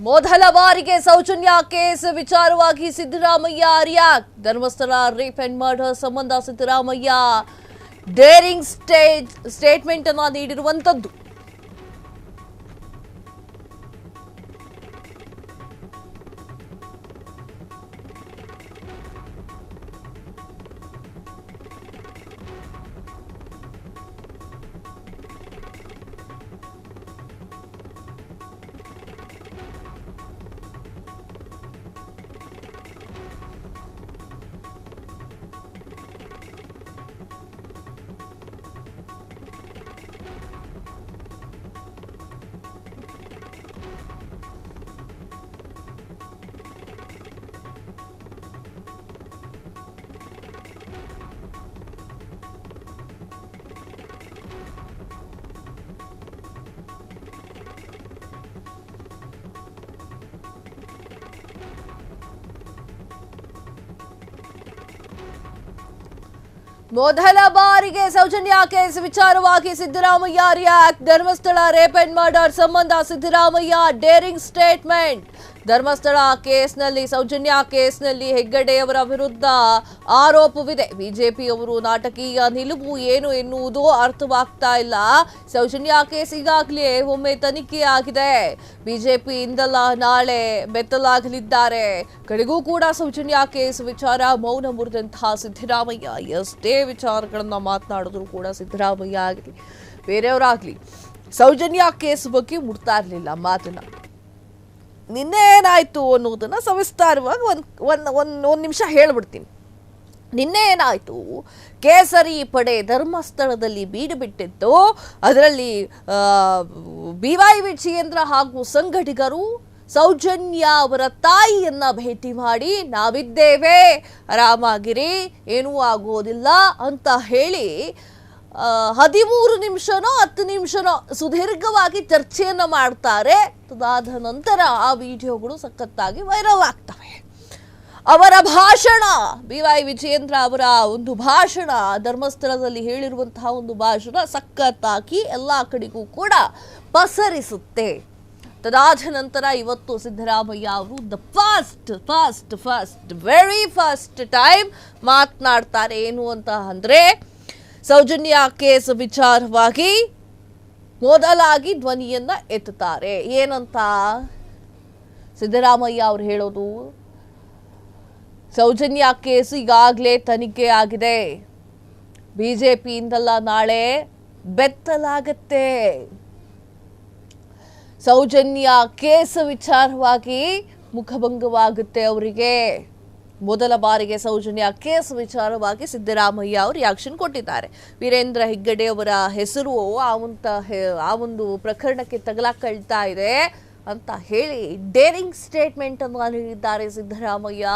ಮೊದಲ ಬಾರಿಗೆ ಸೌಜನ್ಯ ಕೇಸ್ ವಿಚಾರವಾಗಿ Siddaramaiah react. Dharmasthala rape and murder ಸಂಬಂಧ ಸಿದ್ದರಾಮಯ್ಯ ಡೇರಿಂಗ್ ಸ್ಟೇಟ್ಮೆಂಟ್ ಅನ್ನು ನೀಡಿರುವಂತದ್ದು. ಮೊದಲ ಬಾರಿಗೆ ಸೌಜನ್ಯ ಕೇಸ್ ವಿಚಾರವಾಗಿ Siddaramaiah react. Dharmasthala rape and murder ಸಂಬಂಧ ಸಿದ್ದರಾಮಯ್ಯ ಡೇರಿಂಗ್ ಸ್ಟೇಟ್ಮೆಂಟ್. ಧರ್ಮಸ್ಥಳ ಕೇಸ್ನಲ್ಲಿ ಸೌಜನ್ಯ ಕೇಸ್ನಲ್ಲಿ ಹೆಗ್ಗಡೆಯವರ ವಿರುದ್ಧ ಆರೋಪವಿದೆ. ಬಿಜೆಪಿಯವರು ನಾಟಕೀಯ ನಿಲುವು ಏನು ಎನ್ನುವುದು ಅರ್ಥವಾಗ್ತಾ ಇಲ್ಲ. ಸೌಜನ್ಯ ಕೇಸ್ ಈಗಾಗಲೇ ಒಮ್ಮೆ ತನಿಖೆಯಾಗಿದೆ. ಬಿಜೆಪಿಯಿಂದಲ್ಲ ನಾಳೆ ಬೆತ್ತಲಾಗಲಿದ್ದಾರೆ. ಕಡೆಗೂ ಕೂಡ ಸೌಜನ್ಯ ಕೇಸ್ ವಿಚಾರ ಮೌನ ಮುರಿದಂತಹ ಸಿದ್ದರಾಮಯ್ಯ ಎಷ್ಟೇ ವಿಚಾರಗಳನ್ನ ಮಾತನಾಡಿದ್ರು ಕೂಡ ಸಿದ್ದರಾಮಯ್ಯ ಆಗಲಿ ಬೇರೆಯವರಾಗ್ಲಿ ಸೌಜನ್ಯ ಕೇಸ್ ಬಗ್ಗೆ ಮುಡ್ತಾ ಇರಲಿಲ್ಲ ಮಾತನ್ನ. ನಿನ್ನೆ ಏನಾಯ್ತು ಅನ್ನೋದನ್ನ ಸವಿಸ್ತಾರವಾಗಿ ಒಂದು ನಿಮಿಷ ಹೇಳ್ಬಿಡ್ತೀನಿ. ನಿನ್ನೆ ಏನಾಯ್ತು, ಕೇಸರಿ ಪಡೆ ಧರ್ಮಸ್ಥಳದಲ್ಲಿ ಬೀಡು ಬಿಟ್ಟಿತ್ತು. ಅದರಲ್ಲಿ BY ವಿಜಯೇಂದ್ರ ಹಾಗೂ ಸಂಘಟಕರು ಸೌಜನ್ಯ ಅವರ ತಾಯಿಯನ್ನ ಭೇಟಿ ಮಾಡಿ ನಾವಿದ್ದೇವೆ, ಆರಾಮಾಗಿರಿ, ಏನೂ ಆಗೋದಿಲ್ಲ ಅಂತ ಹೇಳಿ 13 ನಿಮಿಷನೋ 10 ನಿಮಿಷನೋ ಸುದೀರ್ಘವಾಗಿ ಚರ್ಚೆಯನ್ನ ಮಾಡ್ತಾರೆ. ಅದಾದ ನಂತರ ಆ ವಿಡಿಯೋಗಳು ಸಖತ್ತಾಗಿ ವೈರಲ್ ಆಗ್ತವೆ. ಅವರ ಭಾಷಣ, BY ವಿಜಯೇಂದ್ರ ಅವರ ಒಂದು ಭಾಷಣ, ಧರ್ಮಸ್ಥಳದಲ್ಲಿ ಹೇಳಿರುವಂತಹ ಒಂದು ಭಾಷಣ ಸಖತ್ತಾಗಿ ಎಲ್ಲ ಕಡೆಗೂ ಕೂಡ ಪಸರಿಸುತ್ತೆ. ತದಾದ ನಂತರ ಇವತ್ತು ಸಿದ್ದರಾಮಯ್ಯ ಅವರು ವೆರಿ ಫಸ್ಟ್ ಟೈಮ್ ಮಾತನಾಡ್ತಾರೆ. ಏನು ಅಂತ ಅಂದ್ರೆ, ಸೌಜನ್ಯ ಕೇಸ್ ವಿಚಾರವಾಗಿ ಮೊದಲಾಗಿ ಧ್ವನಿಯನ್ನ ಎತ್ತುತ್ತಾರೆ. ಏನಂತ ಸಿದ್ದರಾಮಯ್ಯ ಅವರು ಹೇಳೋದು, ಸೌಜನ್ಯ ಕೇಸ್ ಈಗಾಗಲೇ ತನಿಖೆ ಆಗಿದೆ. ಬಿಜೆಪಿಯಿಂದಲ್ಲ ನಾಳೆ ಬೆತ್ತಲಾಗತ್ತೆ. ಸೌಜನ್ಯ ಕೇಸ್ ವಿಚಾರವಾಗಿ ಮುಖಭಂಗವಾಗುತ್ತೆ ಅವರಿಗೆ. ಮೊದಲ ಬಾರಿಗೆ ಸೌಜನ್ಯ ಕೇಸ್ ವಿಚಾರವಾಗಿ ಸಿದ್ದರಾಮಯ್ಯ ಅವರು ರಿಯಾಕ್ಷನ್ ಕೊಟ್ಟಿದ್ದಾರೆ. ವೀರೇಂದ್ರ ಹೆಗ್ಗಡೆ ಅವರ ಹೆಸರು ಆ ಒಂದು ಪ್ರಕರಣಕ್ಕೆ ತಗಲಾಕೊಳ್ತಾ ಇದೆ ಅಂತ ಹೇಳಿ ಡೇರಿಂಗ್ ಸ್ಟೇಟ್ಮೆಂಟ್ ಅನ್ನು ನೀಡಿದ್ದಾರೆ ಸಿದ್ದರಾಮಯ್ಯ.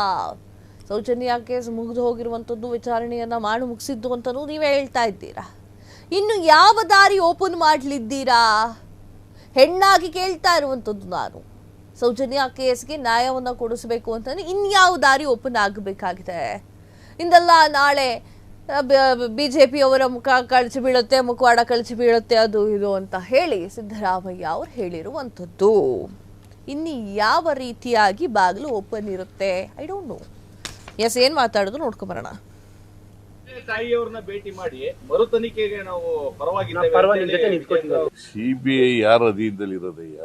ಸೌಜನ್ಯ ಕೇಸ್ ಮುಗಿದು ಹೋಗಿರುವಂಥದ್ದು, ವಿಚಾರಣೆಯನ್ನ ಮಾಡಿ ಮುಗಿಸಿದ್ದು ಅಂತಲೂ ನೀವೇ ಹೇಳ್ತಾ ಇದ್ದೀರಾ. ಇನ್ನು ಯಾವ ದಾರಿ ಓಪನ್ ಮಾಡಲಿದ್ದೀರಾ? ಹೆಣ್ಣಾಗಿ ಕೇಳ್ತಾ ಇರುವಂಥದ್ದು ನಾನು. ಸೌಜನ್ಯ ಕೇಸ್ಗೆ ನ್ಯಾಯವನ್ನು ಕೊಡಿಸಬೇಕು ಅಂತಂದ್ರೆ ಇನ್ಯಾವ ದಾರಿ ಓಪನ್ ಆಗಬೇಕಾಗಿದೆ? ಇಂದಲ್ಲ ನಾಳೆ ಬಿಜೆಪಿಯವರ ಮುಖ ಕಳಚಿ ಬೀಳುತ್ತೆ, ಮುಖವಾಡ ಕಳಚಿ ಬೀಳುತ್ತೆ, ಅದು ಇದು ಅಂತ ಹೇಳಿ ಸಿದ್ದರಾಮಯ್ಯ ಅವರು ಹೇಳಿರುವಂಥದ್ದು. ಇನ್ನು ಯಾವ ರೀತಿಯಾಗಿ ಬಾಗಿಲು ಓಪನ್ ಇರುತ್ತೆ? I don't know. ಎಸ್, ಏನ್ ಮಾತಾಡೋದು ನೋಡ್ಕೊಂಬರೋಣ. ತಾಯಿಯವ್ರನ್ನ ಭೇಟಿ ಮಾಡಿ ಮರು ತನಿಖೆಗೆ ನಾವು CBI ಯಾರ ಅಧೀನದಲ್ಲಿ ಇರೋದಯ್ಯ?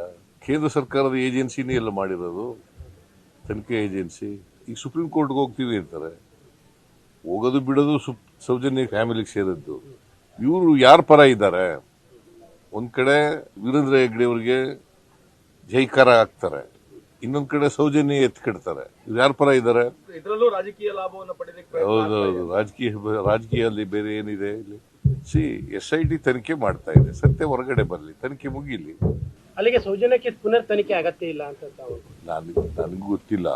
ಕೇಂದ್ರ ಸರ್ಕಾರದ ಏಜೆನ್ಸಿನೇ ಎಲ್ಲ ಮಾಡಿರೋದು, ತನಿಖೆ ಏಜೆನ್ಸಿ. ಈಗ ಸುಪ್ರೀಂ ಕೋರ್ಟ್ಗೆ ಹೋಗ್ತೀವಿ ಅಂತಾರೆ. ಹೋಗೋದು ಬಿಡೋದು ಸೌಜನ್ಯ ಫ್ಯಾಮಿಲಿಗೆ ಸೇರಿದ್ದು. ಇವರು ಯಾರ ಪರ ಇದ್ದಾರೆ? ಒಂದ್ ಕಡೆ ವೀರೇಂದ್ರ ಹೆಗ್ಗಡೆ ಅವರಿಗೆ ಜೈಕಾರ ಹಾಕ್ತಾರೆ, ಇನ್ನೊಂದ್ ಕಡೆ ಸೌಜನ್ಯ ಎತ್ಕಿಡ್ತಾರೆ. ಇವ್ರು ಯಾರ ಪರ ಇದ್ದಾರೆ? ಇದರಲ್ಲೂ ರಾಜಕೀಯ ಲಾಭವನ್ನು ಪಡೆಯಲಿಕ್ಕೆ ಹೌದೌದು, ರಾಜಕೀಯದಲ್ಲಿ ಬೇರೆ ಏನಿದೆ ಇಲ್ಲಿ? SIT ತನಿಖೆ ಮಾಡ್ತಾ ಇದೆ. ಸತ್ಯ ಹೊರಗಡೆ ಬರಲಿ, ತನಿಖೆ ಮುಗಿಲಿ. ಅಲ್ಲಿಗೆ ಸೌಜನ್ಯಕ್ಕೆ ಪುನರ್ ತನಿಖೆ ಅಗತ್ಯ ಇಲ್ಲ ಅಂತ ನನಗೂ ಗೊತ್ತಿಲ್ಲ.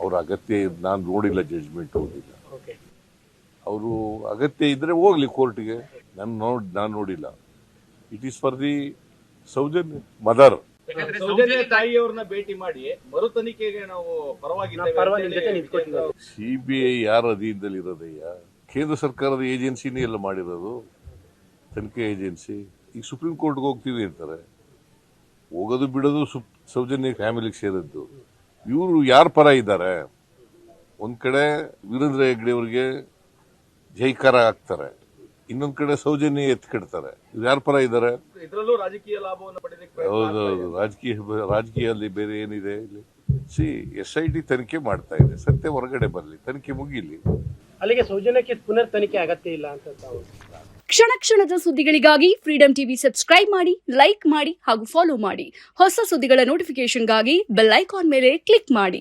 ಅವ್ರ ಅಗತ್ಯ ನಾನು ನೋಡಿಲ್ಲ, ಜಡ್ಜ್ಮೆಂಟ್ ಓದಿಲ್ಲ. ಅವರು ಅಗತ್ಯ ಇದ್ರೆ ಹೋಗ್ಲಿ ಕೋರ್ಟ್ಗೆ, ನಾನು ನೋಡಿಲ್ಲ. It is for the Sowjanya mother. Sowjanya ತಾಯಿಯವ್ರನ್ನ ಭೇಟಿ ಮಾಡಿ ಮರು ತನಿಖೆಗೆ ನಾವು ಪರವಾಗಿದ್ದೇವೆ. CBI ಯಾರ ಅಧೀನದಲ್ಲಿ ಇರೋದಯ್ಯ? ಕೇಂದ್ರ ಸರ್ಕಾರದ ಏಜೆನ್ಸಿನೇ ಎಲ್ಲ ಮಾಡಿರೋದು, ತನಿಖೆ ಏಜೆನ್ಸಿ. ಈಗ ಸುಪ್ರೀಂ ಕೋರ್ಟ್ಗೆ ಹೋಗ್ತೀವಿ ಅಂತಾರೆ. ಹೋಗೋದು ಬಿಡೋದು ಸೌಜನ್ಯ ಫ್ಯಾಮಿಲಿಗೆ ಸೇರಿದ್ದು. ಇವರು ಯಾರ ಪರ ಇದ್ದಾರೆ? ಒಂದ್ ಕಡೆ ವೀರೇಂದ್ರ ಹೆಗ್ಗಡೆ ಅವರಿಗೆ ಜೈಕಾರ ಹಾಕ್ತಾರೆ, ಇನ್ನೊಂದ್ ಕಡೆ ಸೌಜನ್ಯ ಎತ್ಕಿಡ್ತಾರೆ. ಇವ್ರು ಯಾರ ಪರ ಇದ್ದಾರೆ? ಇದರಲ್ಲೂ ರಾಜಕೀಯ ಲಾಭವನ್ನು ಪಡೆಯಲಿಕ್ಕೆ ಹೌದೌದು, ರಾಜಕೀಯದಲ್ಲಿ ಬೇರೆ ಏನಿದೆ ಇಲ್ಲಿ? SIT ತನಿಖೆ ಮಾಡ್ತಾ ಇದೆ, ಸತ್ಯ ಹೊರಗಡೆ ಬರಲಿ, ತನಿಖೆ ಮುಗಿಲಿ. ಅಲ್ಲಿಗೆ ಸೌಜನ್ಯಕ್ಕೆ ಪುನರ್ ತನಿಖೆ ಅಗತ್ಯ ಇಲ್ಲ ಅಂತ ತಾವು. ಕ್ಷಣ ಕ್ಷಣದ ಸುದ್ದಿಗಳಿಗಾಗಿ ಫ್ರೀಡಂ ಟಿವಿ ಸಬ್ಸ್ಕ್ರೈಬ್ ಮಾಡಿ, ಲೈಕ್ ಮಾಡಿ ಹಾಗೂ ಫಾಲೋ ಮಾಡಿ. ಹೊಸ ಸುದ್ದಿಗಳ ನೋಟಿಫಿಕೇಶನ್ಗಾಗಿ ಬೆಲ್ ಐಕಾನ್ ಮೇಲೆ ಕ್ಲಿಕ್ ಮಾಡಿ.